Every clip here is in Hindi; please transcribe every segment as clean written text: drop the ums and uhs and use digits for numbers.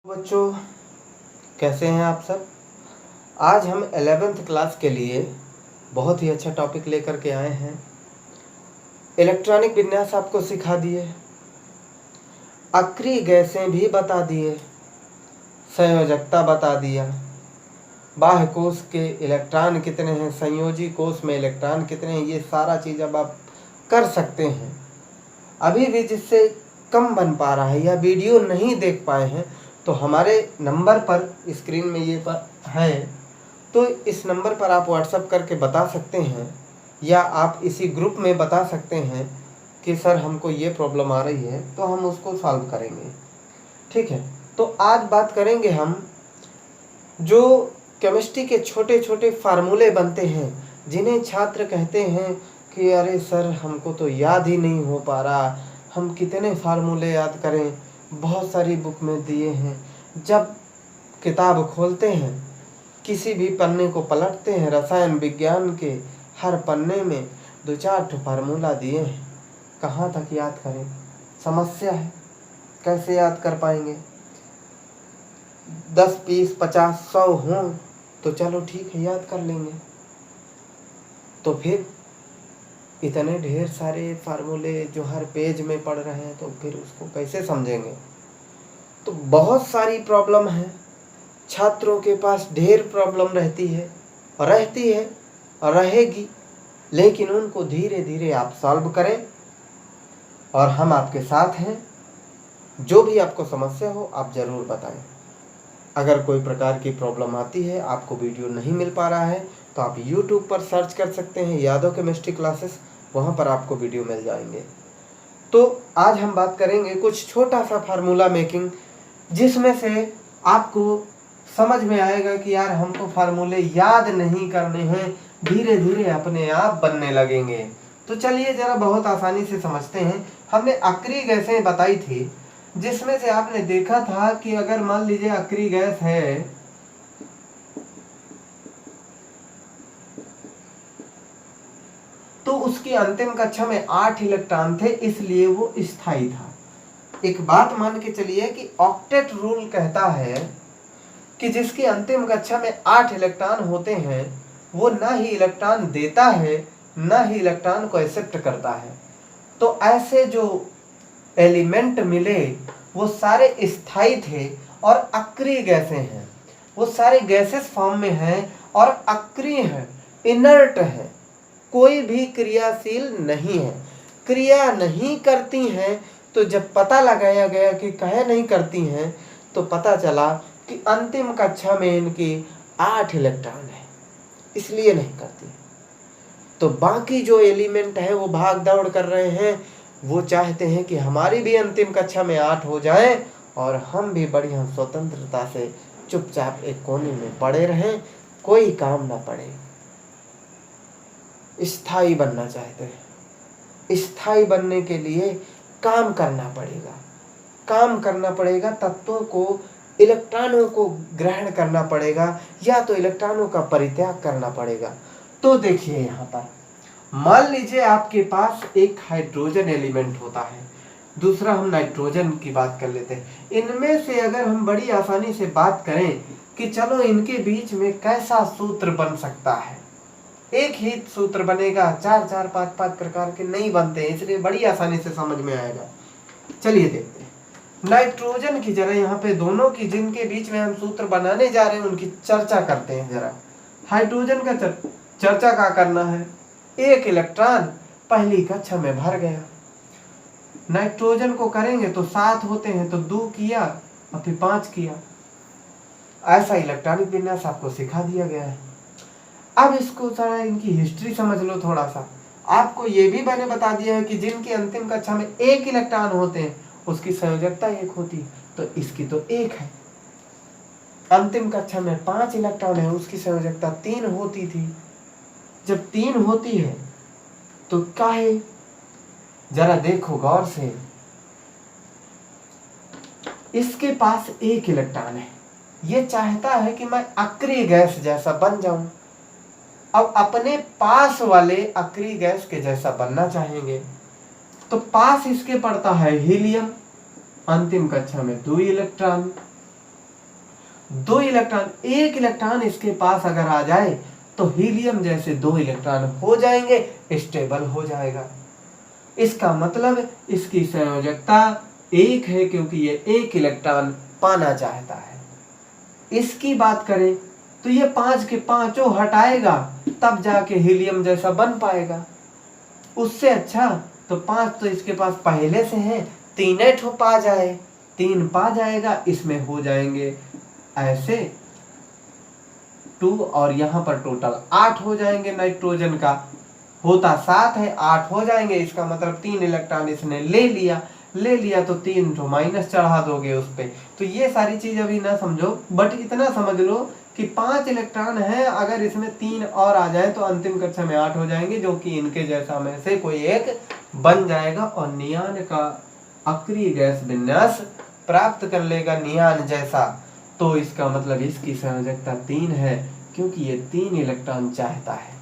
बच्चों, कैसे हैं आप सब। आज हम 11th क्लास के लिए बहुत ही अच्छा टॉपिक लेकर के आए हैं। इलेक्ट्रॉनिक विन्यास आपको सिखा दिए, अक्रिय गैसें भी बता दिए, संयोजकता बता दिया, बाह्य कोश के इलेक्ट्रॉन कितने हैं, संयोजी कोश में इलेक्ट्रॉन कितने हैं, ये सारा चीज़ अब आप कर सकते हैं। अभी भी जिससे कम बन पा रहा है या वीडियो नहीं देख पाए हैं तो हमारे नंबर पर स्क्रीन में ये पर है, तो इस नंबर पर आप व्हाट्सएप करके बता सकते हैं या आप इसी ग्रुप में बता सकते हैं कि सर हमको ये प्रॉब्लम आ रही है, तो हम उसको सॉल्व करेंगे। ठीक है, तो आज बात करेंगे हम जो केमिस्ट्री के छोटे छोटे फार्मूले बनते हैं जिन्हें छात्र कहते हैं कि अरे सर हमको तो याद ही नहीं हो पा रहा, हम कितने फार्मूले याद करें, बहुत सारी बुक में दिए हैं। जब किताब खोलते हैं, किसी भी पन्ने को पलटते हैं, रसायन विज्ञान के हर पन्ने में 2-4 फार्मूला दिए हैं, कहाँ तक याद करें, समस्या है। कैसे याद कर पाएंगे। 10, 20, 50, 100 हों तो चलो ठीक है, याद कर लेंगे। तो फिर इतने ढेर सारे फार्मूले जो हर पेज में पढ़ रहे हैं, तो फिर उसको कैसे समझेंगे। तो बहुत सारी प्रॉब्लम है, छात्रों के पास ढेर प्रॉब्लम रहती है और रहेगी, लेकिन उनको धीरे धीरे आप सॉल्व करें और हम आपके साथ हैं। जो भी आपको समस्या हो आप ज़रूर बताएं। अगर कोई प्रकार की प्रॉब्लम आती है, आपको वीडियो नहीं मिल पा रहा है, तो आप YouTube पर सर्च कर सकते हैं यादव केमिस्ट्री क्लासेस, वहाँ पर आपको वीडियो मिल जाएंगे। तो आज हम बात करेंगे कुछ छोटा सा फार्मूला मेकिंग, जिसमें से आपको समझ में आएगा कि यार हमको फार्मूले याद नहीं करने हैं, धीरे धीरे अपने आप बनने लगेंगे। तो चलिए ज़रा बहुत आसानी से समझते हैं। हमने अक्रिय गैसें बताई थी, जिसमें से आपने देखा था कि अगर मान लीजिए अक्रिय गैस है, तो उसकी अंतिम कक्षा में 8 इलेक्ट्रॉन थे, इसलिए वो स्थायी था। एक बात मान के चलिए कि ऑक्टेट रूल कहता है कि जिसकी अंतिम कक्षा में 8 इलेक्ट्रॉन होते हैं, वो ना ही इलेक्ट्रॉन देता है ना ही इलेक्ट्रॉन को एक्सेप्ट करता है। तो ऐसे जो एलिमेंट मिले वो सारे स्थायी थे और अक्रिय गैसें हैं। वो सारे गैसेस फॉर्म में हैं और अक्रिय हैं, इनर्ट हैं, कोई भी क्रियाशील नहीं है, क्रिया नहीं करती हैं। तो जब पता लगाया गया कि कहे नहीं करती हैं, तो पता चला कि अंतिम कक्षा में इनकी 8 इलेक्ट्रॉन है, इसलिए नहीं करती। तो बाकी जो एलिमेंट है वो भाग दौड़ कर रहे हैं, वो चाहते हैं कि हमारी भी अंतिम कक्षा में 8 हो जाए और हम भी बढ़िया स्वतंत्रता से चुपचाप एक कोने में पड़े रहें, कोई काम ना पड़े। स्थायी बनना चाहते हैं। स्थायी बनने के लिए काम करना पड़ेगा, तत्वों को, इलेक्ट्रॉनों को ग्रहण करना पड़ेगा, या तो इलेक्ट्रॉनों का परित्याग करना पड़ेगा। तो देखिए यहाँ पर मान लीजिए आपके पास एक हाइड्रोजन एलिमेंट होता है, दूसरा हम नाइट्रोजन की बात कर लेते हैं। इनमें से अगर हम बड़ी आसानी से बात करें कि चलो इनके बीच में कैसा सूत्र बन सकता है, एक ही सूत्र बनेगा, 4-4, 5-5 प्रकार के नहीं बनते हैं, इसलिए बड़ी आसानी से समझ में आएगा। चलिए देखते हैं। नाइट्रोजन की जरा यहाँ पे दोनों की, जिनके बीच में हम सूत्र बनाने जा रहे हैं, उनकी चर्चा करते हैं जरा। हाइड्रोजन का चर्चा क्या करना है, 1 इलेक्ट्रॉन पहली कक्षा में भर गया। नाइट्रोजन को करेंगे तो 7 होते हैं, तो 2 किया और फिर 5 किया। ऐसा इलेक्ट्रॉनिक विन्यास आपको सिखा दिया गया है। अब इसको जरा इनकी हिस्ट्री समझ लो थोड़ा सा। आपको ये भी मैंने बता दिया है कि जिनकी अंतिम कक्षा में 1 इलेक्ट्रॉन होते हैं उसकी संयोजकता 1 होती है, तो इसकी तो 1 है। अंतिम कक्षा में 5 इलेक्ट्रॉन है, उसकी संयोजकता 3 होती थी। जब 3 होती है तो काहे, जरा देखो गौर से, इसके पास 1 इलेक्ट्रॉन है, ये चाहता है कि मैं अक्रिय गैस जैसा बन जाऊं। अब अपने पास वाले अक्रिय गैस के जैसा बनना चाहेंगे, तो पास इसके पड़ता है हीलियम, अंतिम कक्षा में 2 इलेक्ट्रॉन, 2 इलेक्ट्रॉन, 1 इलेक्ट्रॉन इसके पास अगर आ जाए तो हीलियम जैसे 2 इलेक्ट्रॉन हो जाएंगे, स्टेबल हो जाएगा। इसका मतलब इसकी संयोजकता 1 है क्योंकि ये 1 इलेक्ट्रॉन पाना चाहता है। इसकी बात करें तो ये 5 के पांचों हटाएगा तब जाके हीलियम जैसा बन पाएगा। उससे अच्छा तो 5 तो इसके पास पहले से है, 3 ठो पा जाए, 3 पा जाएगा, इसमें हो जाएंगे ऐसे 2 और यहाँ पर टोटल 8 हो जाएंगे। नाइट्रोजन का होता 7 है, 8 हो जाएंगे। इसका मतलब 3 इलेक्ट्रॉन इसने ले लिया तो 3 तो माइनस चढ़ा दोगे उस पे। तो ये सारी चीज अभी ना समझो, बट इतना समझ लो कि 5 इलेक्ट्रॉन है, अगर इसमें 3 और आ जाए तो अंतिम कक्षा में 8 हो जाएंगे, जो कि इनके जैसा में से कोई एक बन जाएगा और नियान का अक्रिय गैस विन्यास प्राप्त कर लेगा नियान जैसा। तो इसका मतलब इसकी संयोजकता 3 है क्योंकि ये 3 इलेक्ट्रॉन चाहता है।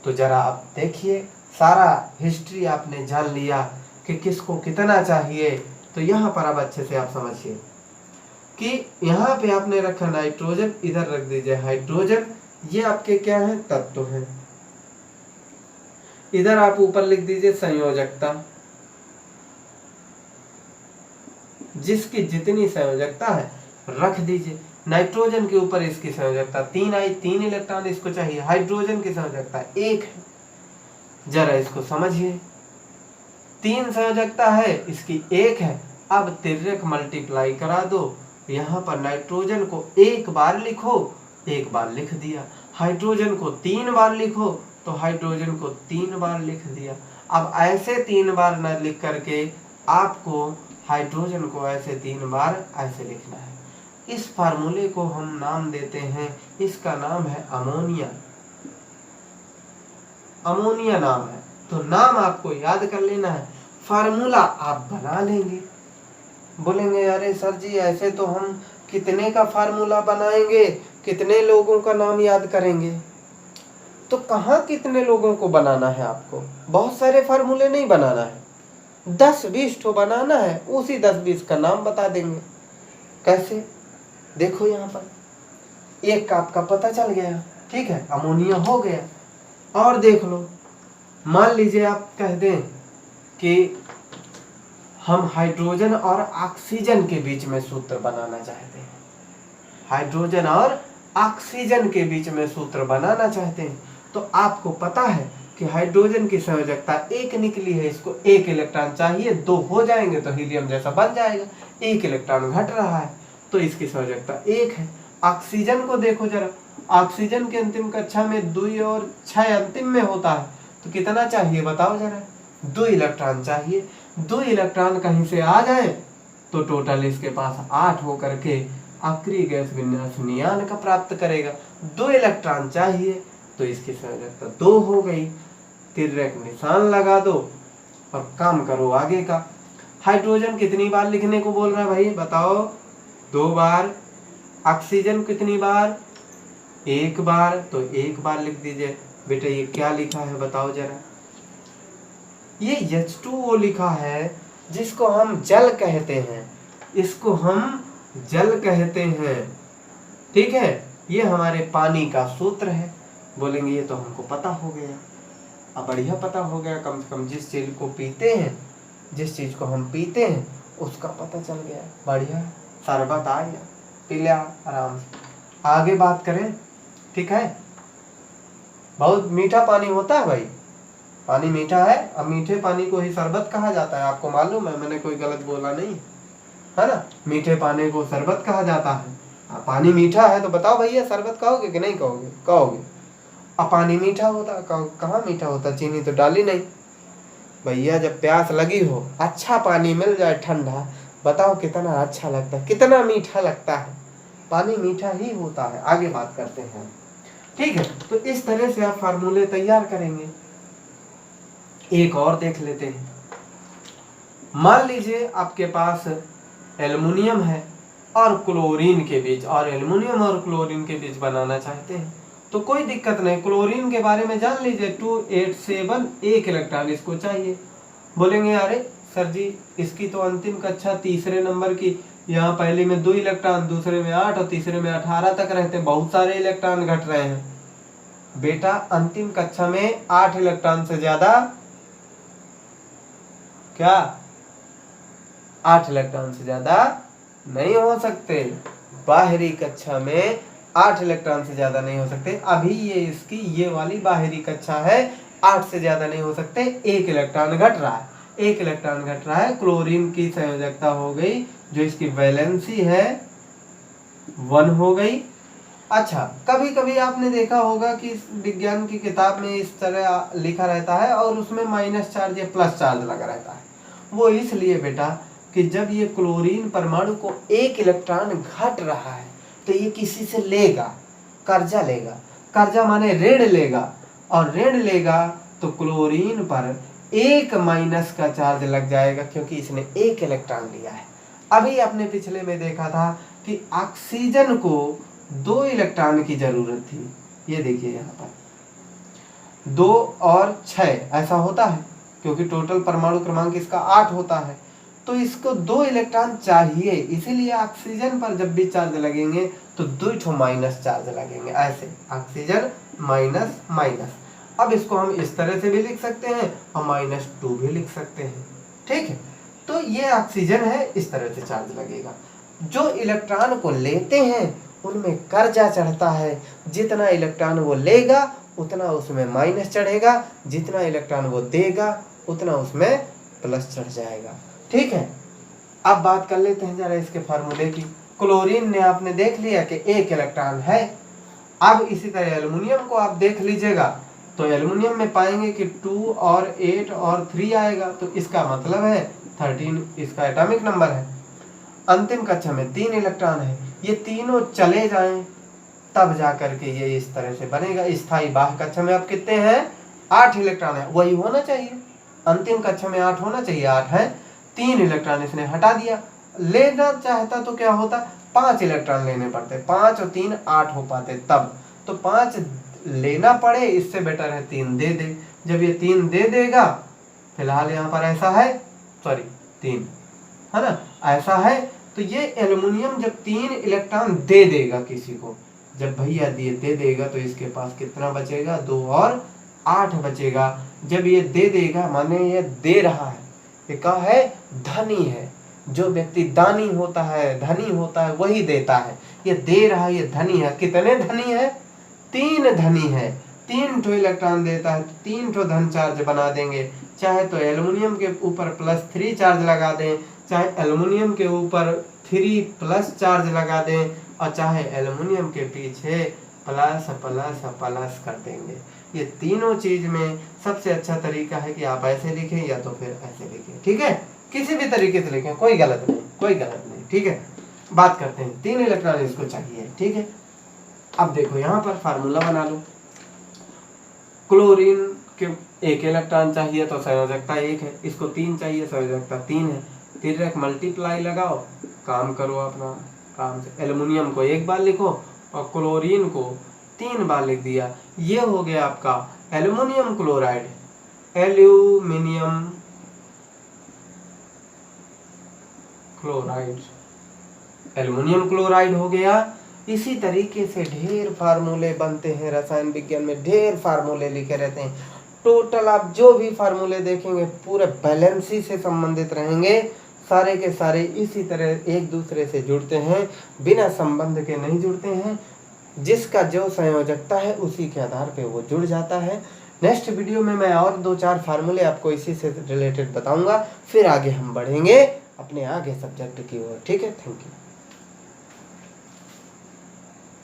तो जरा आप देखिए, सारा हिस्ट्री आपने जान लिया कि किसको कितना चाहिए। तो यहाँ पर अब अच्छे से आप समझिए कि यहाँ पे आपने रखा नाइट्रोजन, इधर रख दीजिए हाइड्रोजन, ये आपके क्या है, तत्व हैं। इधर आप ऊपर लिख दीजिए संयोजकता, जिसकी जितनी संयोजकता है रख दीजिए। नाइट्रोजन के ऊपर इसकी संयोजकता 3 आई, 3 इलेक्ट्रॉन इसको चाहिए। हाइड्रोजन की संयोजकता 1 है, जरा इसको समझिए। 3 संयोजकता है, इसकी 1 है। अब तिर्यक मल्टीप्लाई करा दो, यहाँ पर नाइट्रोजन को 1 बार लिखो, 1 बार लिख दिया। हाइड्रोजन को 3 बार लिखो तो हाइड्रोजन को 3 बार लिख दिया। अब ऐसे 3 बार न लिख करके आपको हाइड्रोजन को ऐसे 3 बार ऐसे लिखना है। इस फार्मूले को हम नाम देते हैं, इसका नाम है अमोनिया। अमोनिया नाम है, तो नाम आपको याद कर लेना है, फार्मूला आप बना लेंगे। बोलेंगे अरे सर जी ऐसे तो हम कितने का फार्मूला बनाएंगे, कितने लोगों का नाम याद करेंगे। तो कहाँ कितने लोगों को बनाना है, आपको बहुत सारे फार्मूले नहीं बनाना है, 10-20 ठो बनाना है। उसी 10-20 का नाम बता देंगे। कैसे, देखो यहाँ पर एक का आपका पता चल गया, ठीक है, अमोनिया हो गया। और देख लो, मान लीजिए आप कह दें कि हम हाइड्रोजन और ऑक्सीजन के बीच में सूत्र बनाना चाहते हैं, हाइड्रोजन और ऑक्सीजन के बीच में सूत्र बनाना चाहते हैं। तो आपको पता है कि हाइड्रोजन की संयोजकता 1 निकली है, इसको 1 इलेक्ट्रॉन चाहिए, 2 हो जाएंगे तो हीलियम जैसा बन जाएगा। 1 इलेक्ट्रॉन घट रहा है तो इसकी संयोजकता 1 है। ऑक्सीजन को देखो जरा, ऑक्सीजन के अंतिम कक्षा में 2 और 6 अंतिम में होता है, तो कितना चाहिए बताओ जरा, 2 इलेक्ट्रॉन चाहिए। 2 इलेक्ट्रॉन कहीं से आ जाए तो टोटल इसके पास 8 होकर के अक्रिय गैस विन्यास नियान का प्राप्त करेगा। 2 इलेक्ट्रॉन चाहिए तो इसकी संयोजकता 2 हो गई। तिर्यक निशान लगा दो और काम करो आगे का। हाइड्रोजन कितनी बार लिखने को बोल रहा है भाई बताओ, 2 बार। ऑक्सीजन कितनी बार, 1 बार, तो 1 बार लिख दीजिए। बेटा ये क्या लिखा है बताओ जरा, ये H2O लिखा है, जिसको हम जल कहते हैं, इसको हम जल कहते हैं, ठीक है। ये हमारे पानी का सूत्र है। बोलेंगे ये तो हमको पता हो गया। अब बढ़िया पता हो गया, कम से कम जिस चीज को पीते हैं, जिस चीज को हम पीते हैं उसका पता चल गया। बढ़िया, शरबत आ गया, पी लिया आराम से। आगे बात करें, ठीक है। बहुत मीठा पानी होता है भाई, पानी मीठा है। अब मीठे पानी को ही शरबत कहा जाता है, आपको मालूम है, मैंने कोई गलत बोला नहीं है ना। मीठे पानी को शरबत कहा जाता है। पानी मीठा है तो बताओ भैया शरबत कहोगे कि नहीं कहोगे, कहोगे। अब पानी मीठा होता, कहाँ मीठा होता, चीनी तो डाली नहीं। भैया जब प्यास लगी हो, अच्छा पानी मिल जाए ठंडा, बताओ कितना अच्छा लगता है, कितना मीठा लगता है। पानी मीठा ही होता है। आगे बात करते हैं, ठीक है। तो इस तरह से आप फार्मूले तैयार करेंगे। एक और देख लेते हैं। मान लीजिए आपके पास एल्युमिनियम है और क्लोरीन के बीच, और एल्युमिनियम और क्लोरीन के बीच बनाना चाहते हैं, तो कोई दिक्कत नहीं। क्लोरीन के बारे में जान लीजिए, 287, 1 इलेक्ट्रॉन इसको चाहिए। बोलेंगे अरे सर जी इसकी तो अंतिम कक्षा 3रे नंबर की यहाँ पहले में 2 इलेक्ट्रॉन, दूसरे में 8 और तीसरे में 18 तक रहते हैं, बहुत सारे इलेक्ट्रॉन घट रहे हैं। बेटा अंतिम कक्षा में 8 इलेक्ट्रॉन से ज्यादा क्या 8 इलेक्ट्रॉन से ज्यादा नहीं हो सकते। बाहरी कक्षा में 8 इलेक्ट्रॉन से ज्यादा नहीं हो सकते। अभी ये इसकी ये वाली बाहरी कक्षा है, 8 से ज्यादा नहीं हो सकते। 1 इलेक्ट्रॉन घट रहा है, 1 इलेक्ट्रॉन घट रहा है। क्लोरीन की संयोजकता हो गई, जो इसकी वैलेंसी है 1 हो गई। अच्छा, कभी कभी आपने देखा होगा कि विज्ञान की किताब में इस तरह लिखा रहता है और उसमें माइनस चार्ज या प्लस चार्ज लगा रहता है। वो इसलिए बेटा कि जब ये क्लोरीन परमाणु को 1 इलेक्ट्रॉन घट रहा है तो ये किसी से लेगा, कर्जा लेगा। कर्जा माने ऋण लेगा, और ऋण लेगा तो क्लोरीन पर 1 माइनस का चार्ज लग जाएगा, क्योंकि इसने 1 इलेक्ट्रॉन लिया है। अभी आपने पिछले में देखा था कि ऑक्सीजन को 2 इलेक्ट्रॉन की जरूरत थी। ये देखिए यहाँ पर 2 और 6 ऐसा होता है, क्योंकि टोटल परमाणु क्रमांक इसका 8 होता है, तो इसको 2 इलेक्ट्रॉन चाहिए। इसीलिए ऑक्सीजन पर जब भी चार्ज लगेंगे तो 2 माइनस चार्ज लगेंगे, ऐसे ऑक्सीजन माइनस माइनस। अब इसको हम इस तरह से भी लिख सकते हैं और -2 भी लिख सकते हैं, ठीक है। तो ये ऑक्सीजन है, इस तरह से चार्ज लगेगा। जो इलेक्ट्रॉन को लेते हैं उनमें कर्जा चढ़ता है, जितना इलेक्ट्रॉन वो लेगा उतना उसमें माइनस चढ़ेगा, जितना इलेक्ट्रॉन वो देगा उतना उसमें प्लस चढ़ जाएगा, ठीक है। अब बात कर लेते हैं जरा इसके फार्मूले की। क्लोरीन ने आपने देख लिया कि 1 इलेक्ट्रॉन है। अब इसी तरह एल्युमिनियम को आप देख लीजिएगा, तो एल्युमिनियम में पाएंगे कि 2 और 8 और 3 आएगा, तो इसका मतलब है 13 इसका एटॉमिक नंबर है। अंतिम कक्षा में 3 इलेक्ट्रॉन है, ये तीनों चले जाएं तब जा करके ये इस तरह से बनेगा। स्थायी बाह्य कक्षा में अब कितने हैं, 8 इलेक्ट्रॉन है, वही होना चाहिए। अंतिम कक्षा में 8 होना चाहिए, 8 है। 3 इलेक्ट्रॉन इसने हटा दिया। लेना चाहता तो क्या होता, 5 इलेक्ट्रॉन लेने पड़ते, 5 और 3 8 हो पाते तब। तो 5 लेना पड़े, इससे बेटर है 3 दे दे। जब ये 3 दे देगा, फिलहाल यहाँ पर ऐसा है, सॉरी 3 है ना, ऐसा है, तो ये एल्युमिनियम जब 3 इलेक्ट्रॉन दे देगा किसी को, जब भैया दे देगा तो इसके पास कितना बचेगा, 2 और 8 बचेगा। जब ये दे देगा माने ये दे रहा है, ये क्या है, धनी है। जो व्यक्ति दानी होता है, धनी होता है, वही देता है। ये दे रहा है, ये धनी है। कितने धनी है, 3 धनी है। 3 ठो इलेक्ट्रॉन देता है, 3 ठो धन चार्ज बना देंगे। चाहे तो एल्युमिनियम के ऊपर +3 चार्ज लगा दें, चाहे एल्युमिनियम के ऊपर 3 प्लस चार्ज लगा दें, और चाहे एल्युमिनियम के पीछे प्लस प्लस प्लस कर देंगे। ये तीनों चीज में सबसे अच्छा तरीका है कि आप ऐसे लिखें या तो फिर ऐसे लिखें, ठीक है। किसी भी तरीके से लिखें, कोई गलत नहीं, कोई गलत नहीं, ठीक है। बात करते हैं, 3 इलेक्ट्रॉन इसको चाहिए, ठीक है। अब देखो यहाँ पर फार्मूला बना लो। क्लोरीन के 1 इलेक्ट्रॉन चाहिए तो संयोजकता 1 है, इसको 3 चाहिए, संयोजकता 3 है। 3 मल्टीप्लाई लगाओ, काम करो अपना काम से। एल्युमिनियम को 1 बार लिखो और क्लोरीन को 3 बार लिख दिया। ये हो गया आपका aluminium chloride, aluminium chloride, aluminium chloride हो गया। इसी तरीके से ढेर फार्मूले बनते हैं रसायन विज्ञान में, ढेर फार्मूले लिखे रहते हैं। टोटल आप जो भी फार्मूले देखेंगे पूरे बैलेंसी से संबंधित रहेंगे, सारे के सारे इसी तरह एक दूसरे से जुड़ते हैं, बिना संबंध के नहीं जुड़ते हैं। जिसका जो संयोजकता है उसी के आधार पे वो जुड़ जाता है। नेक्स्ट वीडियो में मैं और 2-4 फार्मूले आपको इसी से रिलेटेड बताऊंगा, फिर आगे हम बढ़ेंगे अपने आगे सब्जेक्ट की ओर, ठीक है। Thank you.